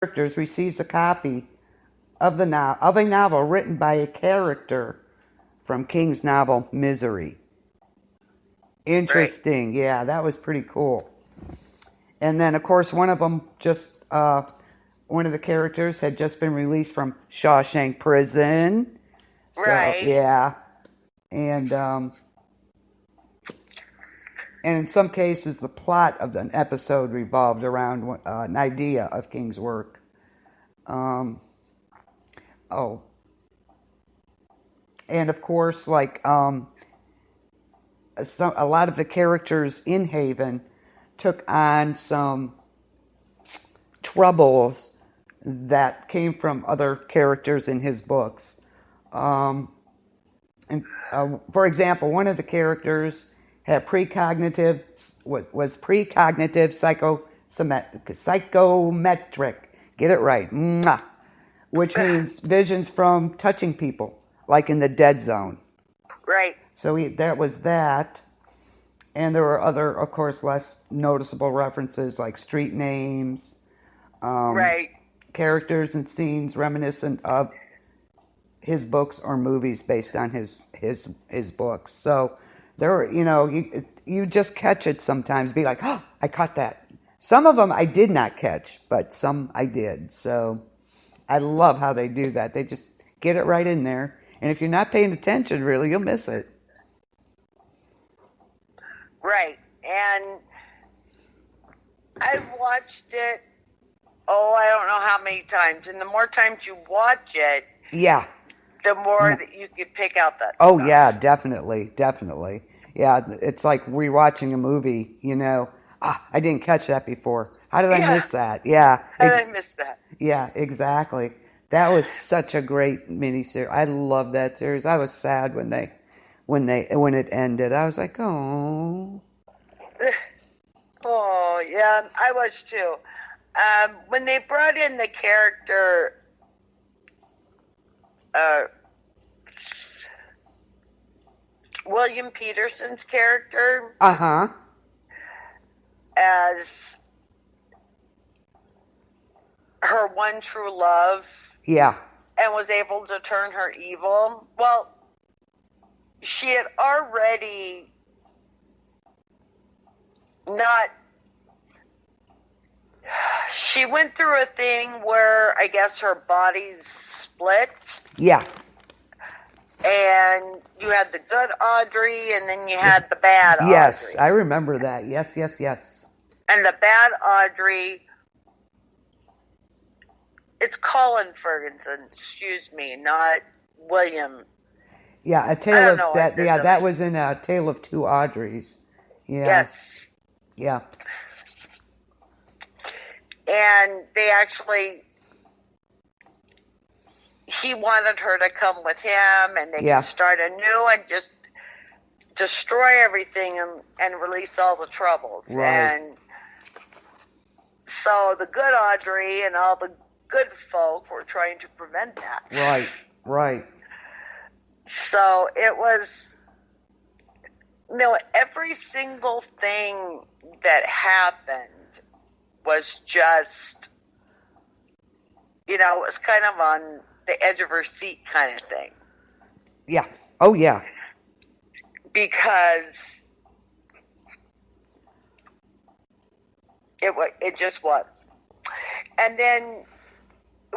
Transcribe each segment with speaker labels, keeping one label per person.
Speaker 1: characters receives a copy of a novel written by a character from King's novel Misery. Interesting. Right. Yeah, that was pretty cool. And then, of course, one of them one of the characters had just been released from Shawshank Prison. So, right. Yeah. And in some cases, the plot of an episode revolved around an idea of King's work. And of course, like a lot of the characters in Haven took on some troubles that came from other characters in his books. For example, one of the characters had was precognitive psychometric. Get it right. Mwah. Which means visions from touching people, like in the dead zone.
Speaker 2: Right.
Speaker 1: So that was that. And there were other, of course, less noticeable references like street names,
Speaker 2: right,
Speaker 1: characters and scenes reminiscent of his books or movies based on his books. So there were, you just catch it sometimes. Be like, oh, I caught that. Some of them I did not catch, but some I did. So I love how they do that. They just get it right in there. And if you're not paying attention, really, you'll miss it.
Speaker 2: Right. And I've watched it, I don't know how many times. And the more times you watch it,
Speaker 1: yeah,
Speaker 2: the more that you can pick out that
Speaker 1: stuff. Oh,
Speaker 2: stuff.
Speaker 1: yeah, definitely. Yeah, it's like rewatching a movie, I didn't catch that before. How did I miss that? Yeah.
Speaker 2: How did I miss that?
Speaker 1: Yeah, exactly. That was such a great miniseries. I love that series. I was sad when it ended. I was like, oh.
Speaker 2: Oh, yeah, I was too. When they brought in the character, William Peterson's character, as her one true love,
Speaker 1: yeah,
Speaker 2: and was able to turn her evil. Well, she had already she went through a thing where I guess her body's split.
Speaker 1: Yeah.
Speaker 2: And you had the good Audrey, and then you had the bad Audrey.
Speaker 1: Yes, I remember that. Yes.
Speaker 2: And the bad Audrey, it's Colin Ferguson, excuse me, not William.
Speaker 1: Yeah, that was in A Tale of Two Audreys. Yeah.
Speaker 2: Yes.
Speaker 1: Yeah.
Speaker 2: And he wanted her to come with him, and they could start anew and just destroy everything and release all the troubles.
Speaker 1: Right.
Speaker 2: And so the good Audrey and all the good folk were trying to prevent that.
Speaker 1: Right.
Speaker 2: So it was, every single thing that happened was just, it was kind of on the edge of her seat kind of thing.
Speaker 1: Yeah. Oh, yeah.
Speaker 2: Because it just was. And then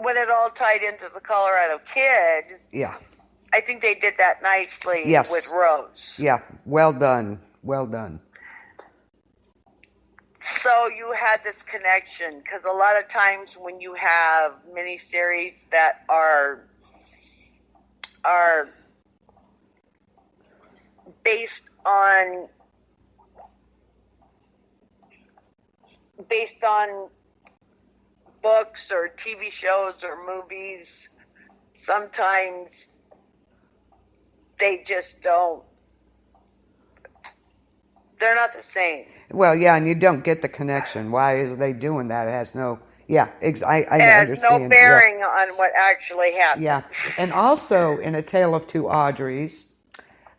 Speaker 2: when it all tied into the Colorado Kid,
Speaker 1: yeah,
Speaker 2: I think they did that nicely with Rose.
Speaker 1: Yeah, well done.
Speaker 2: So you had this connection, because a lot of times when you have miniseries that are based on books or TV shows or movies, sometimes they just don't. They're not the same.
Speaker 1: Well, yeah, and you don't get the connection. Why are they doing that? It has no. Yeah, I understand.
Speaker 2: It has no bearing on what actually happened.
Speaker 1: Yeah, and also in A Tale of Two Audreys,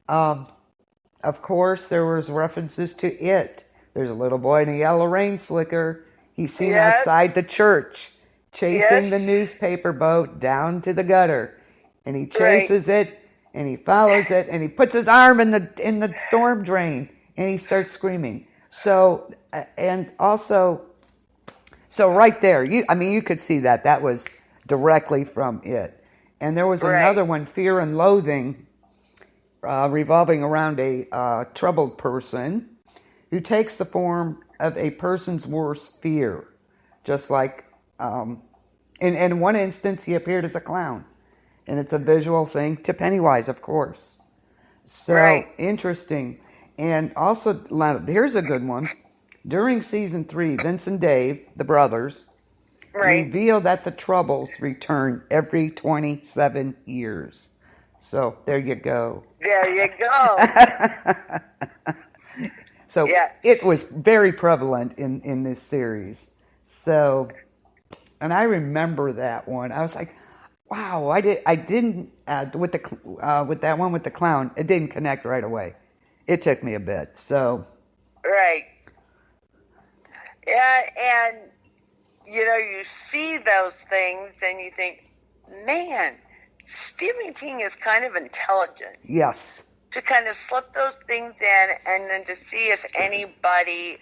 Speaker 1: of course, there was references to it. There's a little boy in a yellow rain slicker. He's seen outside the church chasing the
Speaker 2: Yes.
Speaker 1: newspaper boat down to the gutter, and he
Speaker 2: Right.
Speaker 1: chases it, and he follows it, and he puts his arm in the storm drain, and he starts screaming. So and also, so right there, you could see that was directly from it. And there was
Speaker 2: Right.
Speaker 1: another one, Fear and Loathing, revolving around a troubled person who takes the form of a person's worst fear, just like in one instance he appeared as a clown, and it's a visual thing to Pennywise, of course. So
Speaker 2: Right.
Speaker 1: interesting. And also, here's a good one. During season 3, Vince and Dave, the brothers,
Speaker 2: Right.
Speaker 1: reveal that the Troubles return every 27 years. So there you go.
Speaker 2: There you go.
Speaker 1: So
Speaker 2: Yes.
Speaker 1: it was very prevalent in this series. So, and I remember that one. I was like, wow, I didn't with that one with the clown. It didn't connect right away. It took me a bit. So,
Speaker 2: Right. Yeah, and you see those things and you think, man, Stephen King is kind of intelligent
Speaker 1: yes.
Speaker 2: to kind of slip those things in and then to see if anybody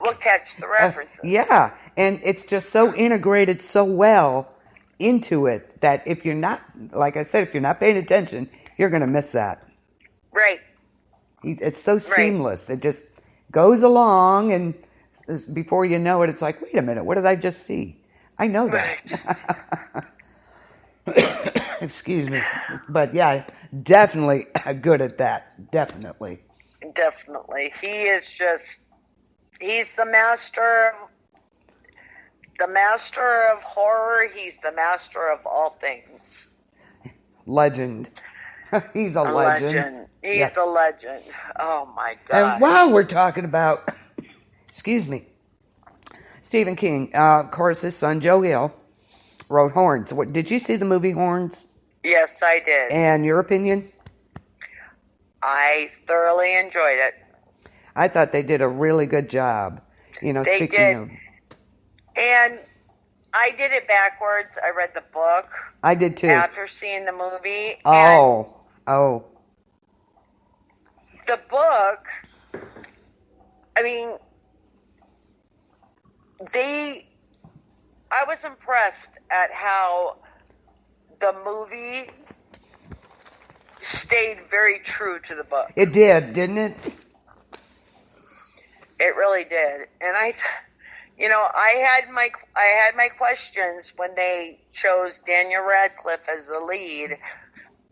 Speaker 2: will catch the references.
Speaker 1: Yeah, and it's just so integrated so well into it that if you're not, like I said, if you're not paying attention, you're going to miss that.
Speaker 2: Right.
Speaker 1: It's so seamless. It just goes along, and before you know it, it's like, wait a minute, what did I just see? I know that. Excuse me. But yeah, definitely good at that. Definitely.
Speaker 2: Definitely. He's the master of horror. He's the master of all things.
Speaker 1: Legend. He's a legend.
Speaker 2: He's
Speaker 1: Yes.
Speaker 2: a legend. Oh my God.
Speaker 1: And while we're talking about, excuse me, Stephen King, of course, his son Joe Hill wrote Horns. Did you see the movie Horns?
Speaker 2: Yes, I did.
Speaker 1: And your opinion?
Speaker 2: I thoroughly enjoyed it.
Speaker 1: I thought they did a really good job.
Speaker 2: They
Speaker 1: speaking
Speaker 2: did.
Speaker 1: of,
Speaker 2: And I did it backwards. I read the book
Speaker 1: I did too.
Speaker 2: after seeing the movie.
Speaker 1: Oh.
Speaker 2: The book, I mean, I was impressed at how the movie stayed very true to the book.
Speaker 1: It did, didn't it?
Speaker 2: It really did. And I had my questions when they chose Daniel Radcliffe as the lead,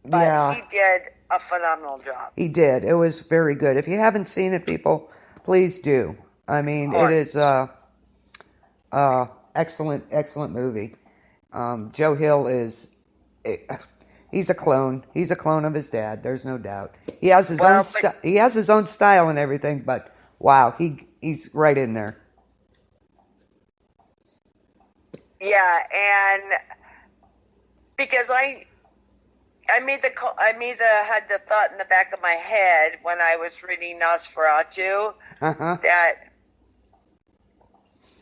Speaker 2: but
Speaker 1: Yeah.
Speaker 2: he did a phenomenal job.
Speaker 1: He did. It was very good. If you haven't seen it, people, please do. I mean, it is excellent movie. Joe Hill is he's a clone. He's a clone of his dad. There's no doubt. He has his he has his own style and everything, but wow, he's right in there.
Speaker 2: Yeah, and because I had the thought in the back of my head when I was reading Nosferatu that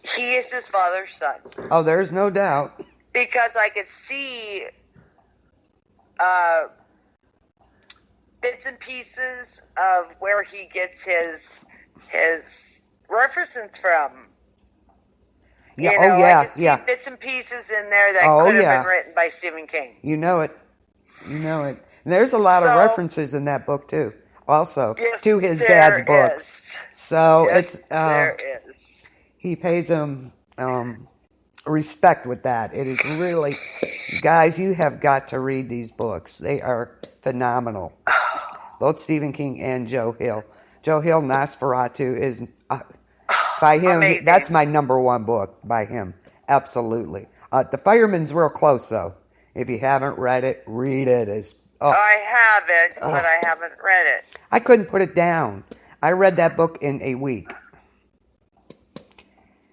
Speaker 2: he is his father's son.
Speaker 1: Oh, there's no doubt.
Speaker 2: Because I could see bits and pieces of where he gets his references from.
Speaker 1: Yeah.
Speaker 2: I could see bits and pieces in there that could have been written by Stephen King.
Speaker 1: You know it. And there's a lot of references in that book too. Also, to his dad's books. So
Speaker 2: there is.
Speaker 1: He pays him respect with that. It is really, guys, you have got to read these books. They are phenomenal. Both Stephen King and Joe Hill. Joe Hill, Nosferatu is by him.
Speaker 2: Amazing.
Speaker 1: That's my number one book by him. Absolutely. The Fireman's real close though. If you haven't read it, read it.
Speaker 2: I have it, but I haven't read it.
Speaker 1: I couldn't put it down. I read that book in a week.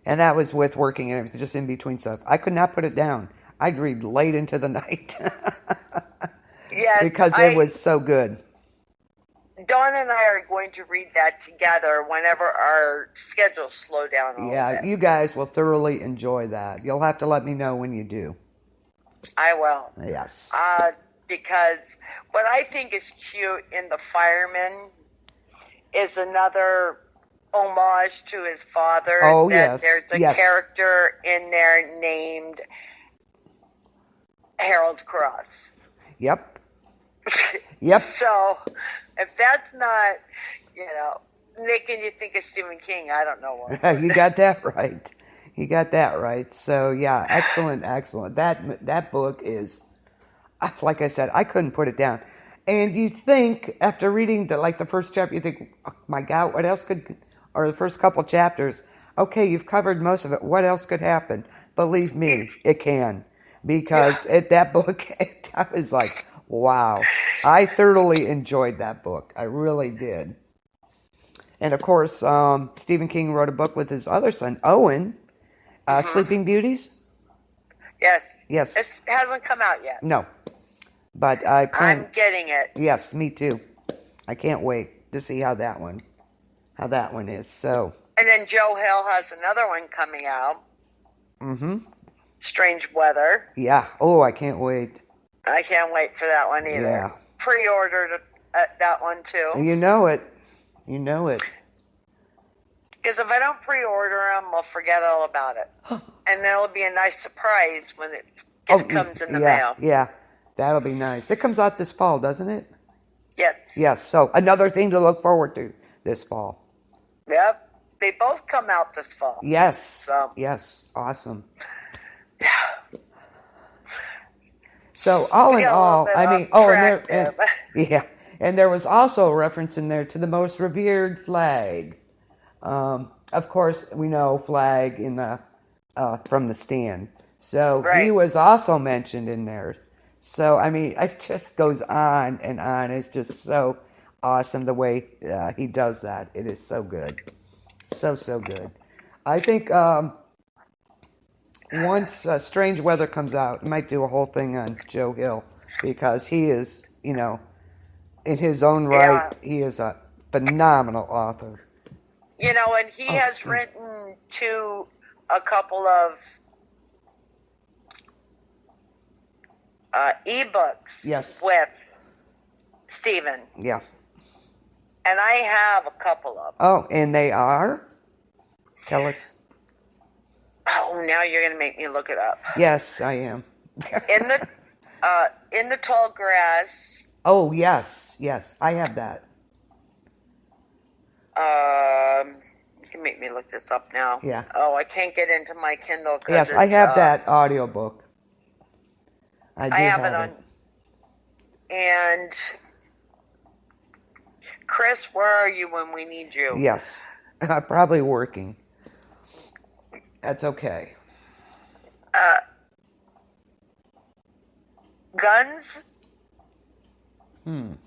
Speaker 1: And that was with working and everything, just in between stuff. I could not put it down. I'd read late into the night.
Speaker 2: Yes.
Speaker 1: Because it was so good.
Speaker 2: Dawn and I are going to read that together whenever our schedules slow down a little bit.
Speaker 1: You guys will thoroughly enjoy that. You'll have to let me know when you do.
Speaker 2: I will.
Speaker 1: Yes.
Speaker 2: Because what I think is cute in The Fireman is another homage to his father.
Speaker 1: Oh,
Speaker 2: that
Speaker 1: yes.
Speaker 2: There's a character in there named Harold Cross.
Speaker 1: Yep. Yep.
Speaker 2: So, if that's not, making you think of Stephen King, I don't know what.
Speaker 1: You got that right. You got that right. So, yeah, excellent. That book is, like I said, I couldn't put it down. And you think, after reading the first chapter, you think, oh my God, what else or the first couple chapters, okay, you've covered most of it. What else could happen? Believe me, it can. Because that book, I was like, wow. I thoroughly enjoyed that book. I really did. And of course, Stephen King wrote a book with his other son, Owen, Sleeping Beauties.
Speaker 2: Yes.
Speaker 1: Yes.
Speaker 2: It hasn't come out yet.
Speaker 1: No. But I'm
Speaker 2: getting it.
Speaker 1: Yes, me too. I can't wait to see how that one is. So.
Speaker 2: And then Joe Hill has another one coming out.
Speaker 1: Mm-hmm.
Speaker 2: Strange Weather.
Speaker 1: Yeah. Oh, I can't wait.
Speaker 2: I can't wait for that one either.
Speaker 1: Yeah.
Speaker 2: Pre-ordered that one too.
Speaker 1: You know it. Because
Speaker 2: if I don't pre-order them, I'll forget all about it. And then it'll be a nice surprise when it comes in the mail.
Speaker 1: Yeah. That'll be nice. It comes out this fall, doesn't it?
Speaker 2: Yes.
Speaker 1: Yes. So another thing to look forward to this fall.
Speaker 2: Yep. They both come out this fall.
Speaker 1: Yes.
Speaker 2: So.
Speaker 1: Yes. Awesome. So all in all, and there was also a reference in there to the most revered flag. Of course, we know flag in the from the stand. So he was also mentioned in there. So it just goes on and on. It's just so awesome the way he does that. It is so good, so good. I think once Strange Weather comes out, I might do a whole thing on Joe Hill because he is, in his own right, he is a phenomenal author.
Speaker 2: And he has written to a couple of ebooks with Stephen.
Speaker 1: Yeah.
Speaker 2: And I have a couple of them.
Speaker 1: Oh, and they are? Tell us.
Speaker 2: Oh, now you're going to make me look it up.
Speaker 1: Yes, I am.
Speaker 2: in the tall grass.
Speaker 1: Oh, yes, I have that.
Speaker 2: You can make me look this up now.
Speaker 1: Yeah.
Speaker 2: Oh, I can't get into my Kindle.
Speaker 1: Yes, I have that audiobook. I have it on.
Speaker 2: And Chris, where are you when we need you?
Speaker 1: Yes, probably working. That's okay.
Speaker 2: Guns?
Speaker 1: Don't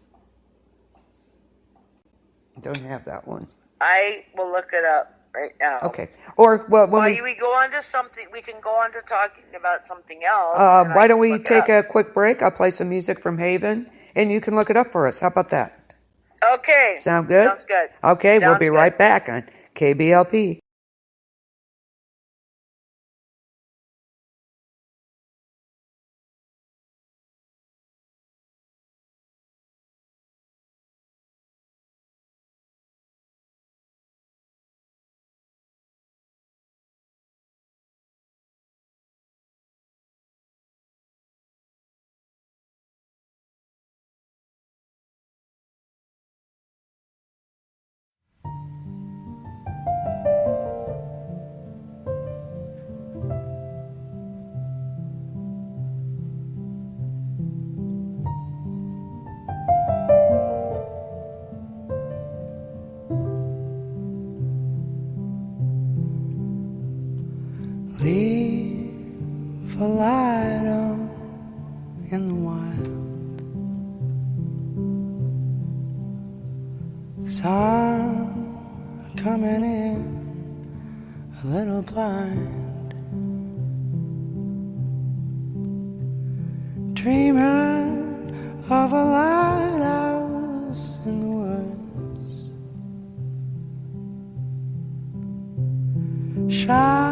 Speaker 1: have that one.
Speaker 2: I will look it up right now.
Speaker 1: Okay. Or when
Speaker 2: we go on to something, we can go on to talking about something else.
Speaker 1: Why don't we take a quick break? I'll play some music from Haven, and you can look it up for us. How about that?
Speaker 2: Okay.
Speaker 1: Sound good?
Speaker 2: Sounds good.
Speaker 1: Okay, we'll be right back on KBLP.
Speaker 3: Leave a light on in the wild, 'cause I'm coming in a little blind, dreaming of a lighthouse in the woods. child